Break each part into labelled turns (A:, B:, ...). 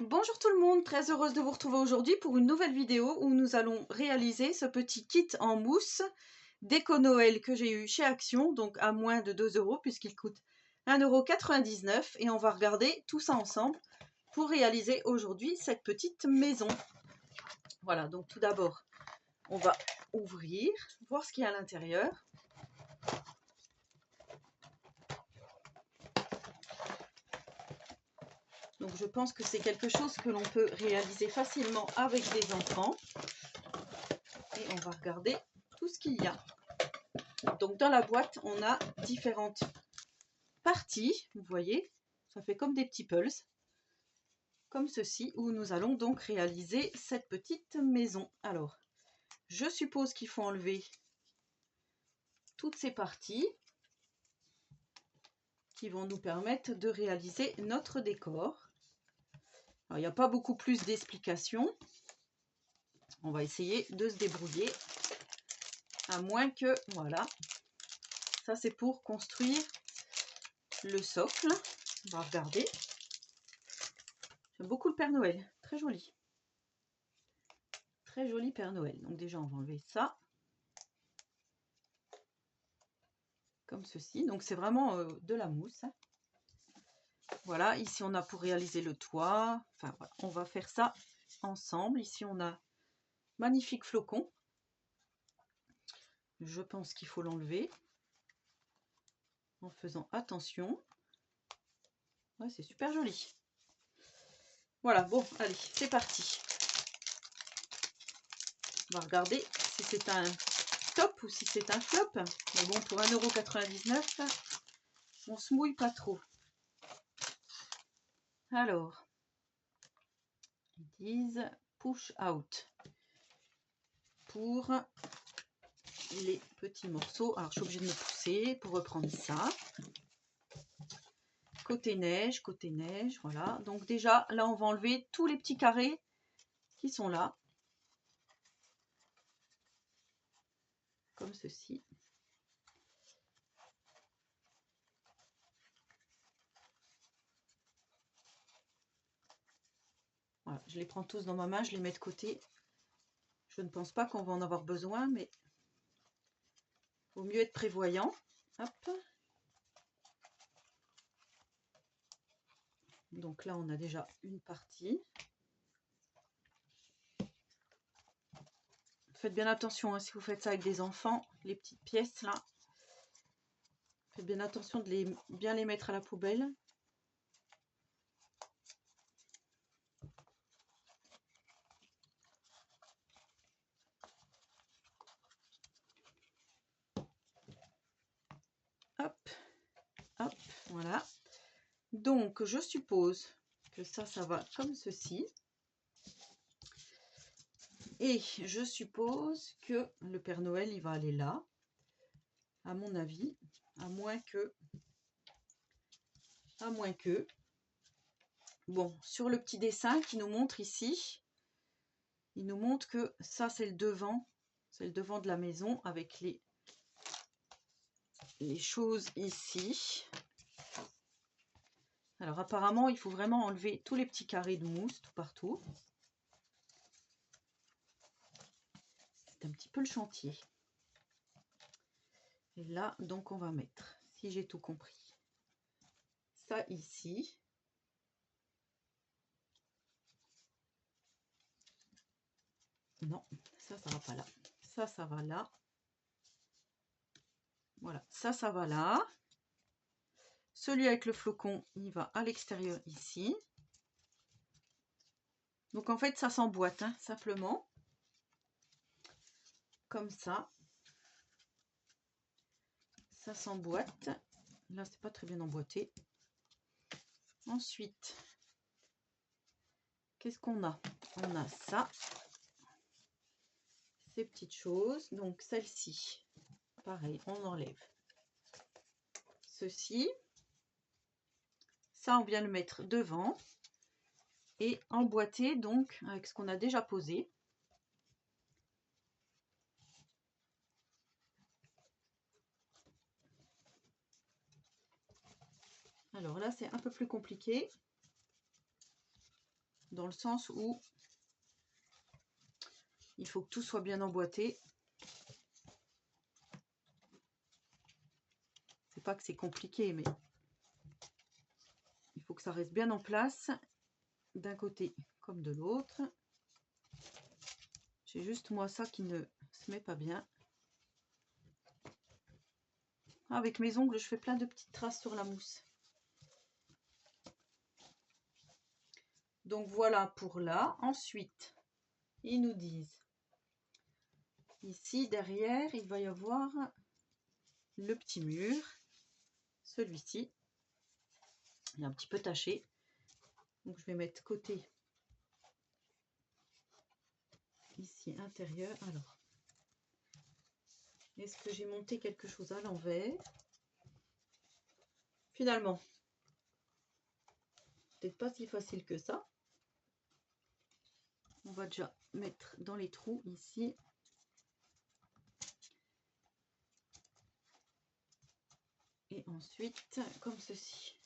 A: Bonjour tout le monde, très heureuse de vous retrouver aujourd'hui pour une nouvelle vidéo où nous allons réaliser ce petit kit en mousse déco Noël que j'ai eu chez Action, donc à moins de 2 € puisqu'il coûte 1,99 € et on va regarder tout ça ensemble pour réaliser aujourd'hui cette petite maison. Voilà, donc tout d'abord on va ouvrir, voir ce qu'il y a à l'intérieur. Donc je pense que c'est quelque chose que l'on peut réaliser facilement avec des enfants. Et on va regarder tout ce qu'il y a. Donc dans la boîte, on a différentes parties. Vous voyez, ça fait comme des petits pulls. Comme ceci, où nous allons donc réaliser cette petite maison. Alors, je suppose qu'il faut enlever toutes ces parties qui vont nous permettre de réaliser notre décor. Alors, il n'y a pas beaucoup plus d'explications. On va essayer de se débrouiller. À moins que, voilà, ça c'est pour construire le socle. On va regarder. J'aime beaucoup le Père Noël, très joli. Très joli Père Noël. Donc déjà, on va enlever ça. Comme ceci. Donc c'est vraiment de la mousse. Voilà, ici on a pour réaliser le toit. Enfin voilà, on va faire ça ensemble. Ici on a magnifique flocon. Je pense qu'il faut l'enlever en faisant attention. Ouais, c'est super joli. Voilà, bon, allez, c'est parti. On va regarder si c'est un top ou si c'est un flop. Mais bon, pour 1,99 €, on se mouille pas trop. Alors, ils disent push out pour les petits morceaux. Alors, je suis obligée de me pousser pour reprendre ça. Côté neige, voilà. Donc déjà, là, on va enlever tous les petits carrés qui sont là. Comme ceci. Voilà, je les prends tous dans ma main, je les mets de côté. Je ne pense pas qu'on va en avoir besoin, mais il vaut mieux être prévoyant. Hop. Donc là, on a déjà une partie. Faites bien attention, hein, si vous faites ça avec des enfants, les petites pièces là. Faites bien attention de bien les mettre à la poubelle. Hop, hop, voilà. Donc, je suppose que ça va comme ceci. Et je suppose que le Père Noël, il va aller là, à mon avis, à moins que... Bon, sur le petit dessin qui nous montre ici, il nous montre que ça, c'est le devant de la maison avec les choses ici. Alors apparemment, il faut vraiment enlever tous les petits carrés de mousse tout partout. C'est un petit peu le chantier. Et là, donc, on va mettre, si j'ai tout compris, ça ici. Non, ça va pas là. Ça va là. Voilà, ça va là. Celui avec le flocon, il va à l'extérieur ici. Donc en fait, ça s'emboîte, hein, simplement. Comme ça. Ça s'emboîte. Là, c'est pas très bien emboîté. Ensuite, qu'est-ce qu'on a? On a ça. Ces petites choses. Donc celle-ci, pareil, on enlève. Ceci. Ça, on vient le mettre devant. Et emboîter, donc, avec ce qu'on a déjà posé. Alors là, c'est un peu plus compliqué. dans le sens où il faut que tout soit bien emboîté. C'est pas que c'est compliqué, mais il faut que ça reste bien en place d'un côté comme de l'autre. J'ai juste moi ça qui ne se met pas bien. Avec mes ongles, je fais plein de petites traces sur la mousse. Donc voilà pour là. Ensuite, ils nous disent, ici derrière, il va y avoir le petit mur. Celui-ci, il est un petit peu taché. Donc je vais mettre côté ici intérieur. Alors, est-ce que j'ai monté quelque chose à l'envers? Finalement, peut-être pas si facile que ça. On va déjà mettre dans les trous ici. Et ensuite, comme ceci.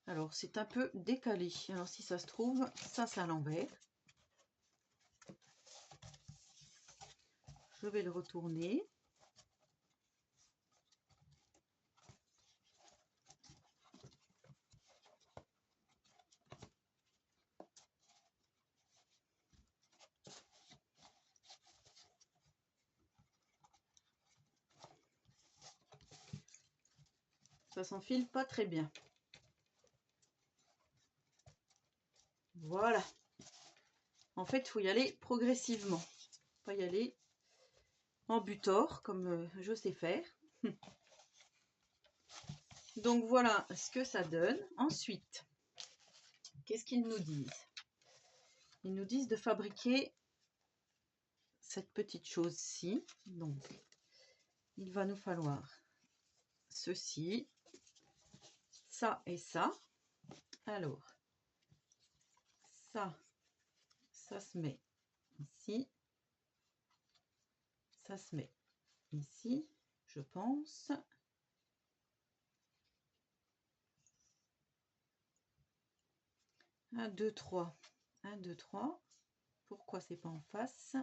A: Alors, c'est un peu décalé. Alors, si ça se trouve, ça, c'est à l'envers. Je vais le retourner. Ça s'enfile pas très bien. Voilà. En fait, il faut y aller progressivement. Pas y aller en butor, comme je sais faire. Donc, voilà ce que ça donne. Ensuite, qu'est-ce qu'ils nous disent? Ils nous disent de fabriquer cette petite chose-ci. Donc, il va nous falloir ceci, ça et ça. Alors, ça se met ici. Ça se met ici, je pense. Un, deux, trois. 1, 2, 3. Pourquoi c'est pas en face?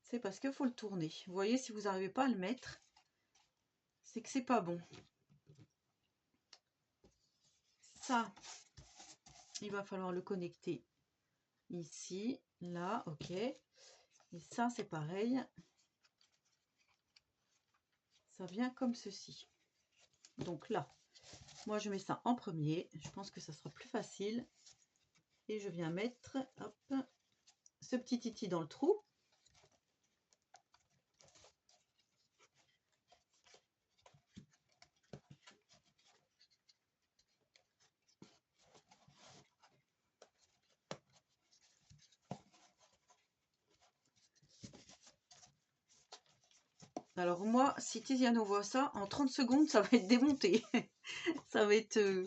A: C'est parce qu'il faut le tourner. Vous voyez, si vous n'arrivez pas à le mettre, c'est que c'est pas bon. Ça, il va falloir le connecter ici, là, ok. Et ça, c'est pareil. Ça vient comme ceci. Donc là, moi, je mets ça en premier. Je pense que ça sera plus facile. Et je viens mettre, hop, ce petit titi dans le trou. Alors moi, si Tiziano voit ça, en 30 secondes, ça va être démonté. Ça va être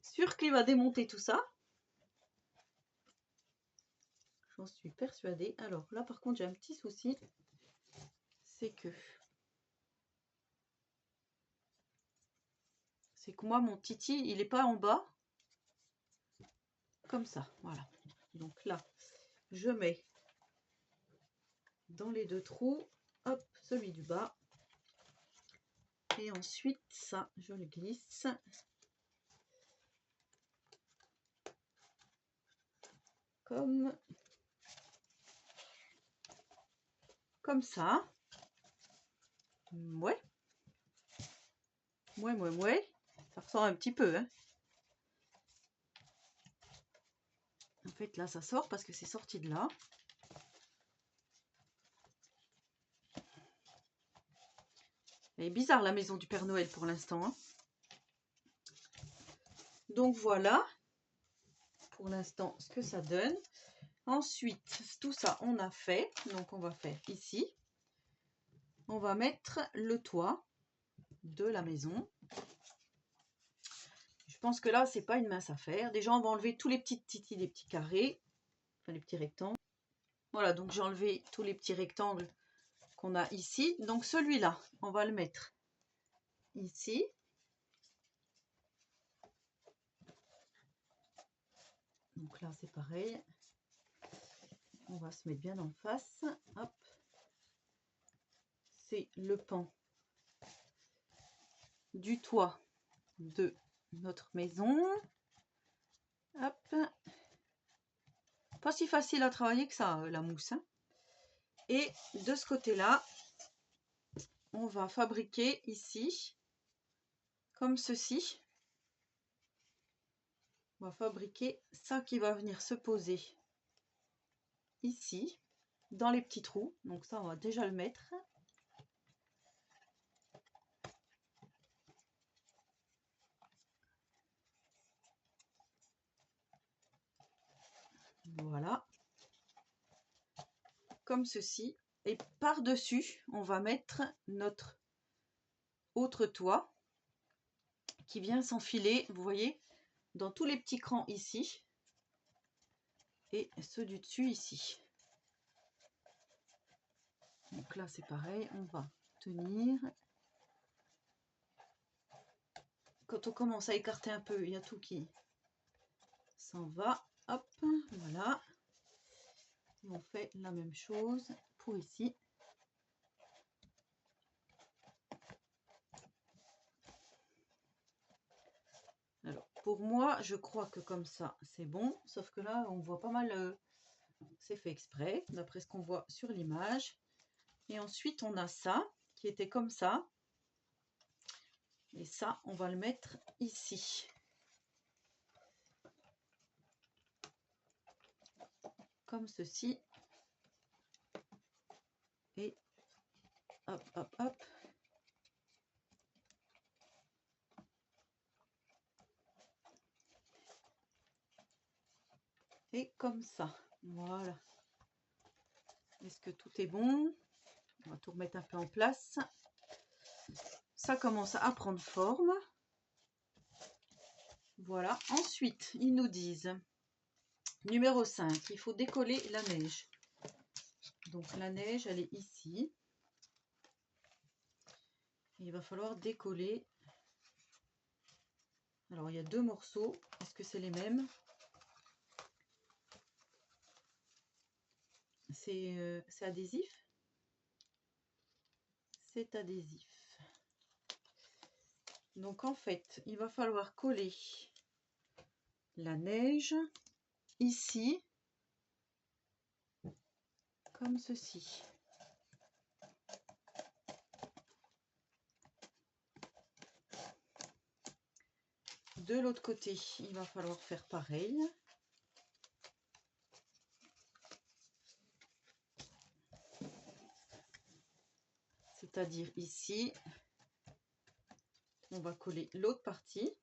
A: sûr qu'il va démonter tout ça. J'en suis persuadée. Alors là, par contre, j'ai un petit souci. C'est que moi, mon titi, il n'est pas en bas. Comme ça, voilà. Donc là, je mets dans les deux trous, hop, celui du bas. Et ensuite, ça, je le glisse. Comme ça. Ouais. Ouais. Ça ressort un petit peu, hein. En fait, là, ça sort parce que c'est sorti de là. Elle est bizarre, la maison du Père Noël, pour l'instant, hein. Donc, voilà. Pour l'instant, ce que ça donne. Ensuite, tout ça, on a fait. Donc, on va faire ici. On va mettre le toit de la maison. Je pense que là, c'est pas une mince affaire. Déjà, on va enlever tous les petits titis, les petits carrés. Enfin, les petits rectangles. Voilà, donc j'ai enlevé tous les petits rectangles qu'on a ici. Donc, celui-là, on va le mettre ici. Donc là, c'est pareil. On va se mettre bien en face. Hop. C'est le pan du toit de notre maison. Hop. Pas si facile à travailler que ça, la mousse, hein. Et de ce côté-là, on va fabriquer ici, comme ceci. On va fabriquer ça qui va venir se poser ici, dans les petits trous. Donc ça, on va déjà le mettre. Voilà. Comme ceci. Et par-dessus, on va mettre notre autre toit qui vient s'enfiler, vous voyez, dans tous les petits crans ici. Et ceux du dessus ici. Donc là, c'est pareil, on va tenir. Quand on commence à écarter un peu, il y a tout qui s'en va. Hop, voilà. Et on fait la même chose pour ici. Alors, pour moi, je crois que comme ça, c'est bon. Sauf que là, on voit pas mal, c'est fait exprès, d'après ce qu'on voit sur l'image. Et ensuite, on a ça, qui était comme ça. Et ça, on va le mettre ici. Comme ceci. Et hop, hop, hop. Et comme ça. Voilà. Est-ce que tout est bon? On va tout remettre un peu en place. Ça commence à prendre forme. Voilà. Ensuite, ils nous disent, numéro 5, il faut décoller la neige. Donc la neige, elle est ici. Il va falloir décoller. Alors, il y a 2 morceaux. Est-ce que c'est les mêmes? C'est adhésif? C'est adhésif. Donc, en fait, il va falloir coller la neige ici, comme ceci. De l'autre côté, il va falloir faire pareil. C'est-à-dire ici, on va coller l'autre partie.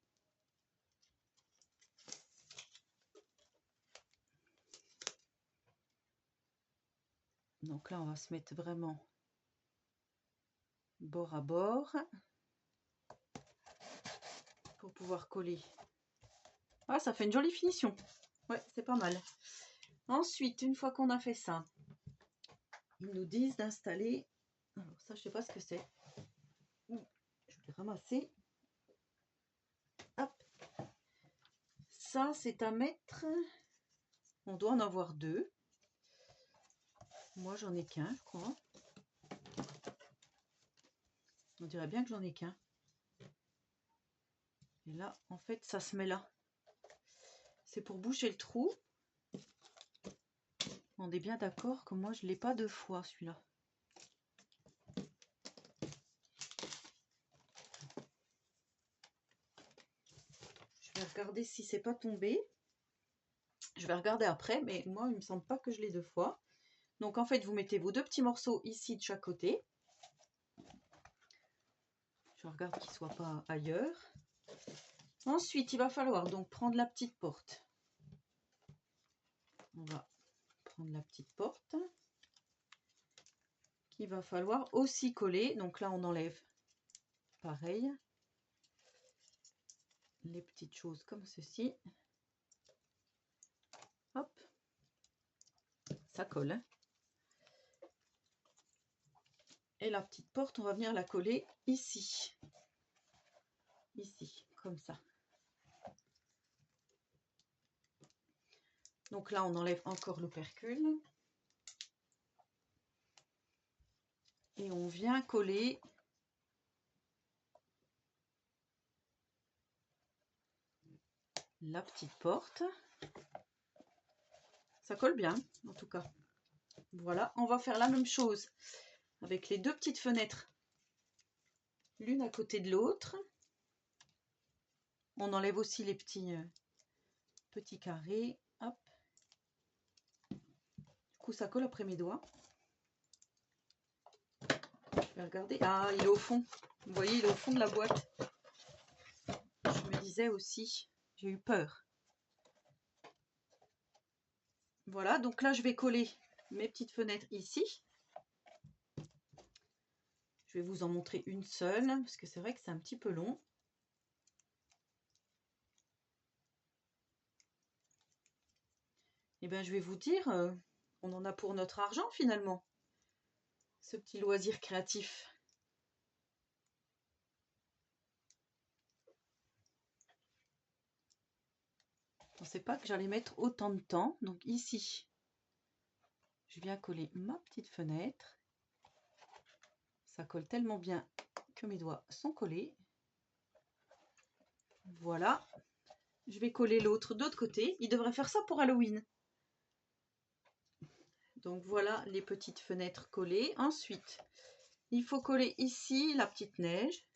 A: Donc là, on va se mettre vraiment bord à bord pour pouvoir coller. Ah, ça fait une jolie finition. Ouais, c'est pas mal. Ensuite, une fois qu'on a fait ça, ils nous disent d'installer. Alors ça, je sais pas ce que c'est. Je vais ramasser. Hop. Ça, c'est à mettre. On doit en avoir 2. Moi, j'en ai qu'un, je crois. On dirait bien que j'en ai qu'un. Et là, en fait, ça se met là. C'est pour boucher le trou. On est bien d'accord que moi, je ne l'ai pas 2 fois, celui-là. Je vais regarder si c'est pas tombé. Je vais regarder après, mais moi, il me semble pas que je l'ai 2 fois. Donc, en fait, vous mettez vos 2 petits morceaux ici de chaque côté. Je regarde qu'il ne soit pas ailleurs. Ensuite, il va falloir donc prendre la petite porte. On va prendre la petite porte. Qu'il va falloir aussi coller. Donc là, on enlève pareil. Les petites choses comme ceci. Hop. Ça colle. Hein. Et la petite porte, on va venir la coller ici. Ici, comme ça. Donc là, on enlève encore l'opercule. Et on vient coller la petite porte. Ça colle bien, en tout cas. Voilà, on va faire la même chose avec les deux petites fenêtres, l'une à côté de l'autre. On enlève aussi les petits carrés. Hop. Du coup, ça colle après mes doigts. Je vais regarder. Ah, il est au fond. Vous voyez, il est au fond de la boîte. Je me disais aussi, j'ai eu peur. Voilà, donc là, je vais coller mes petites fenêtres ici. Je vais vous en montrer une seule, parce que c'est vrai que c'est un petit peu long. Et bien, je vais vous dire, on en a pour notre argent finalement, ce petit loisir créatif. Je ne pensais pas que j'allais mettre autant de temps. Donc ici, je viens coller ma petite fenêtre. Ça colle tellement bien que mes doigts sont collés. Voilà. Je vais coller l'autre d'autre côté. Il devrait faire ça pour Halloween. Donc voilà les petites fenêtres collées. Ensuite, il faut coller ici la petite neige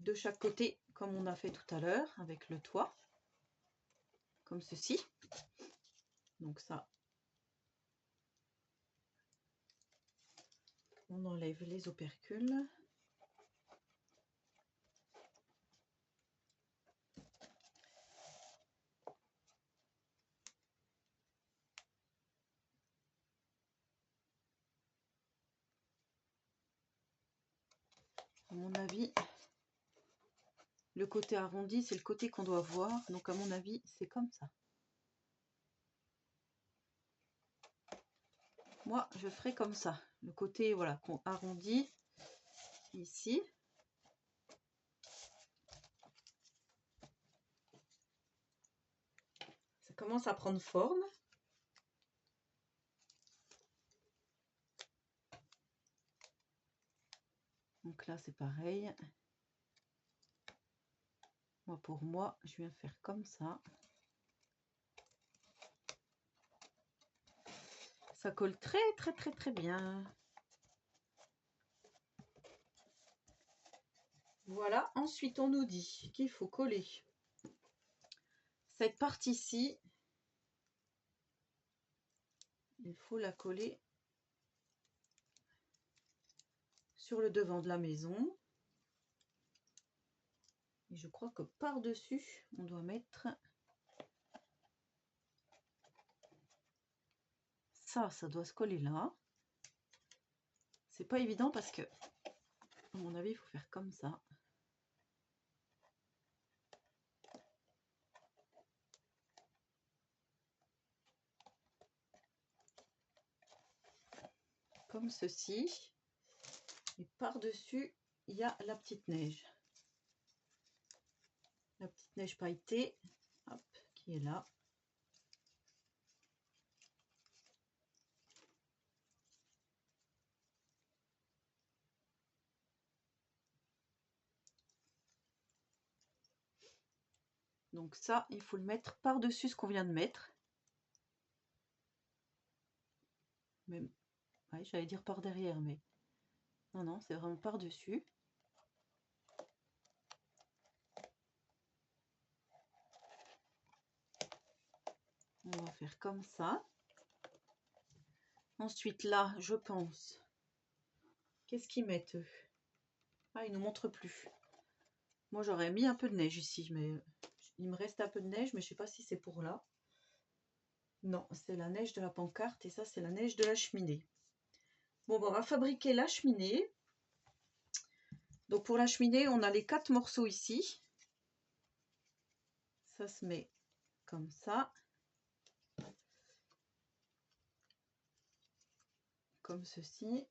A: de chaque côté comme on a fait tout à l'heure avec le toit. Comme ceci. Donc ça, on enlève les opercules. À mon avis, le côté arrondi, c'est le côté qu'on doit voir. Donc à mon avis, c'est comme ça. Moi, je ferai comme ça. Le côté, voilà, qu'on arrondit ici. Ça commence à prendre forme. Donc là, c'est pareil. Moi, pour moi, je viens faire comme ça. Ça colle très, très, très, très bien. Voilà. Ensuite, on nous dit qu'il faut coller cette partie-ci. Il faut la coller sur le devant de la maison. Et je crois que par-dessus, on doit mettre ça. Ça doit se coller là. C'est pas évident parce que, à mon avis, il faut faire comme ça. Comme ceci. Et par-dessus, il y a la petite neige. La petite neige pailletée, hop, qui est là. Donc ça, il faut le mettre par-dessus ce qu'on vient de mettre. Même, ouais, j'allais dire par derrière, mais non, non, c'est vraiment par-dessus. On va faire comme ça. Ensuite, là, je pense, qu'est-ce qu'ils mettent eux? Ah, ils nous montrent plus. Moi, j'aurais mis un peu de neige ici, mais il me reste un peu de neige, mais je sais pas si c'est pour là. Non, c'est la neige de la pancarte et ça, c'est la neige de la cheminée. Bon, on va fabriquer la cheminée. Donc pour la cheminée, on a les 4 morceaux ici. Ça se met comme ça. Comme ceci.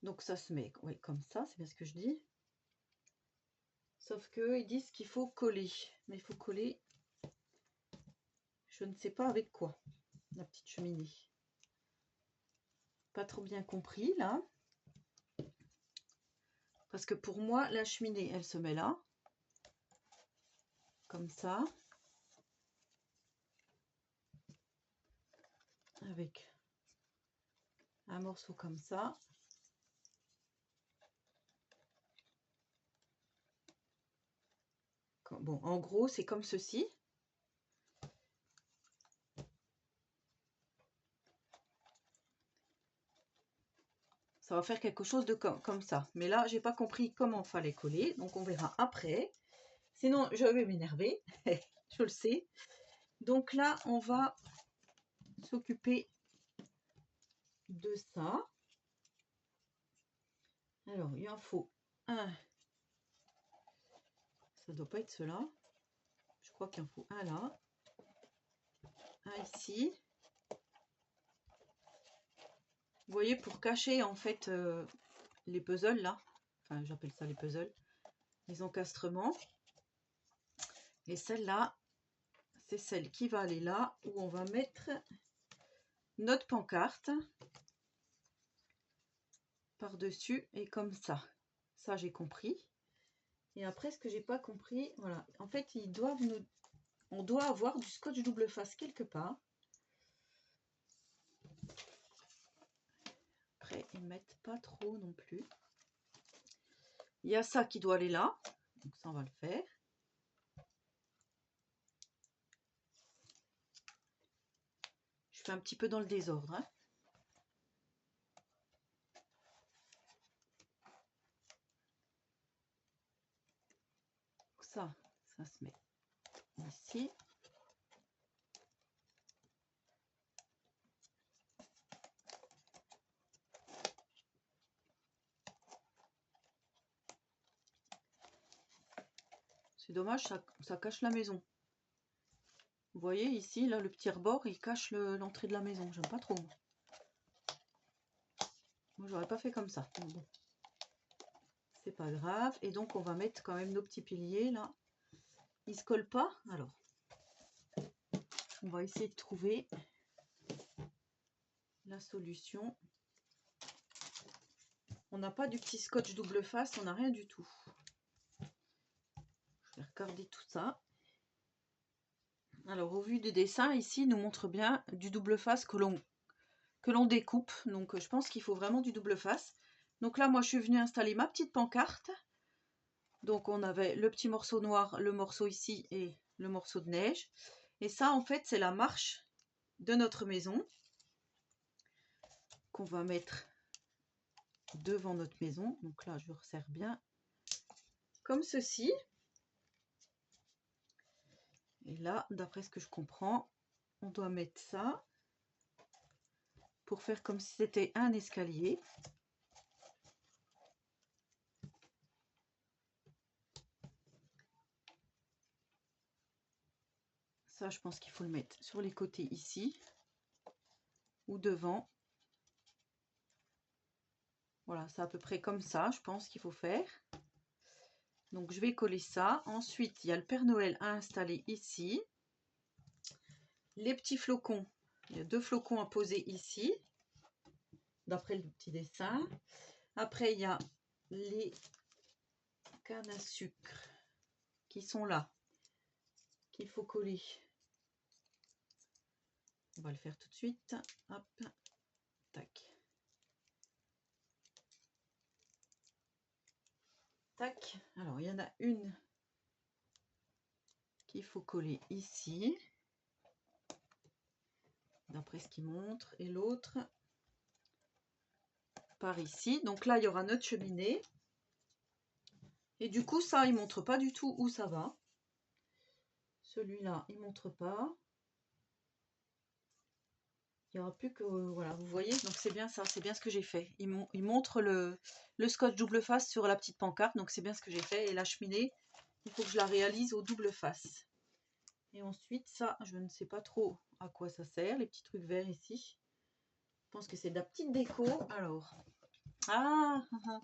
A: Donc ça se met ouais, comme ça, c'est bien ce que je dis. Sauf que ils disent qu'il faut coller. Mais il faut coller, je ne sais pas avec quoi, la petite cheminée. Pas trop bien compris là. Parce que pour moi, la cheminée, elle se met là. Comme ça. Avec un morceau comme ça. Bon, en gros, c'est comme ceci. Ça va faire quelque chose de comme ça. Mais là, j'ai pas compris comment fallait coller. Donc, on verra après. Sinon, je vais m'énerver. Je le sais. Donc là, on va s'occuper de ça. Alors, il en faut un. Ça doit pas être cela. Je crois qu'il en faut un là. Un ici. Vous voyez, pour cacher en fait les puzzles là. Enfin, j'appelle ça les puzzles. Les encastrements. Et celle-là, c'est celle qui va aller là, où on va mettre notre pancarte par-dessus et comme ça. Ça, j'ai compris. Et après, ce que j'ai pas compris, voilà. En fait, ils doivent nous... On doit avoir du scotch double face quelque part. Après, ils mettent pas trop non plus. Il y a ça qui doit aller là. Donc ça, on va le faire. Je fais un petit peu dans le désordre. Hein. Ça se met ici. C'est dommage, ça cache la maison. Vous voyez ici, là, le petit rebord, il cache l'entrée de la maison. J'aime pas trop. Moi, j'aurais pas fait comme ça. Bon. C'est pas grave. Et donc, on va mettre quand même nos petits piliers, là. Ils se collent pas. Alors, on va essayer de trouver la solution. On n'a pas du petit scotch double face, on n'a rien du tout. Je vais regarder tout ça. Alors, au vu des dessins, ici, il nous montre bien du double face que l'on découpe. Donc, je pense qu'il faut vraiment du double face. Donc là, moi, je suis venue installer ma petite pancarte. Donc, on avait le petit morceau noir, le morceau ici et le morceau de neige. Et ça, en fait, c'est la marche de notre maison qu'on va mettre devant notre maison. Donc là, je resserre bien comme ceci. Et là, d'après ce que je comprends, on doit mettre ça pour faire comme si c'était un escalier. Ça, je pense qu'il faut le mettre sur les côtés ici ou devant. Voilà, c'est à peu près comme ça, je pense qu'il faut faire. Donc, je vais coller ça. Ensuite, il y a le Père Noël à installer ici. Les petits flocons. Il y a 2 flocons à poser ici, d'après le petit dessin. Après, il y a les cannes à sucre qui sont là, qu'il faut coller. On va le faire tout de suite. Hop, tac. Tac. Alors, il y en a une qu'il faut coller ici, d'après ce qu'il montre, et l'autre par ici. Donc là, il y aura notre cheminée. Et du coup, ça, il montre pas du tout où ça va. Celui-là, il montre pas. Il n'y aura plus que... voilà, vous voyez, donc c'est bien ça, c'est bien ce que j'ai fait. Il montre le scotch double face sur la petite pancarte, donc c'est bien ce que j'ai fait. Et la cheminée, il faut que je la réalise au double face. Et ensuite, ça, je ne sais pas trop à quoi ça sert, les petits trucs verts ici. Je pense que c'est de la petite déco. Alors, Ah, ah, ah.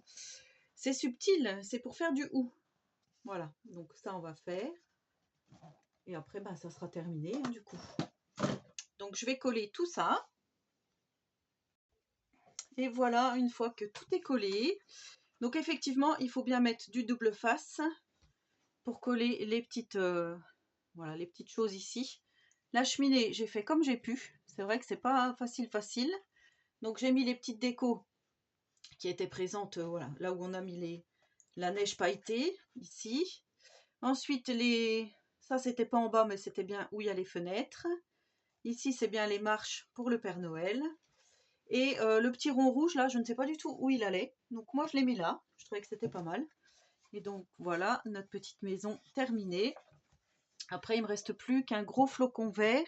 A: C'est subtil, c'est pour faire du hou. Voilà, donc ça on va faire. Et après, ben, ça sera terminé hein, du coup. Donc je vais coller tout ça. Et voilà, une fois que tout est collé. Donc effectivement, il faut bien mettre du double face pour coller les petites, voilà, les petites choses ici. La cheminée, j'ai fait comme j'ai pu. C'est vrai que c'est pas facile. Donc j'ai mis les petites décos qui étaient présentes, voilà, là où on a mis la neige pailletée, ici. Ensuite, ça c'était pas en bas, mais c'était bien où il y a les fenêtres. Ici, c'est bien les marches pour le Père Noël. Et le petit rond rouge, là, je ne sais pas du tout où il allait. Donc moi, je l'ai mis là. Je trouvais que c'était pas mal. Et donc, voilà, notre petite maison terminée. Après, il me reste plus qu'un gros flocon vert.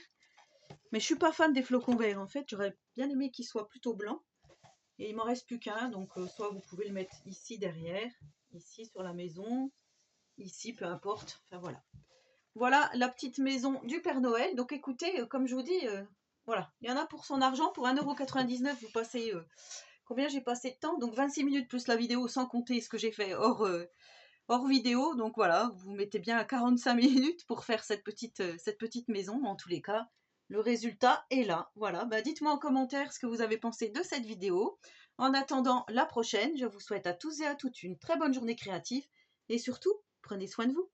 A: Mais je suis pas fan des flocons verts, en fait. J'aurais bien aimé qu'il soit plutôt blanc. Et il m'en reste plus qu'un. Donc, soit vous pouvez le mettre ici derrière, ici sur la maison, ici, peu importe. Enfin, voilà. Voilà la petite maison du Père Noël. Donc écoutez, comme je vous dis, voilà, il y en a pour son argent. Pour 1,99 €, vous passez... combien j'ai passé de temps? Donc 26 minutes plus la vidéo, sans compter ce que j'ai fait hors vidéo. Donc voilà, vous mettez bien à 45 minutes pour faire cette petite maison. En tous les cas, le résultat est là. Voilà, bah, dites-moi en commentaire ce que vous avez pensé de cette vidéo. En attendant la prochaine, je vous souhaite à tous et à toutes une très bonne journée créative. Et surtout, prenez soin de vous.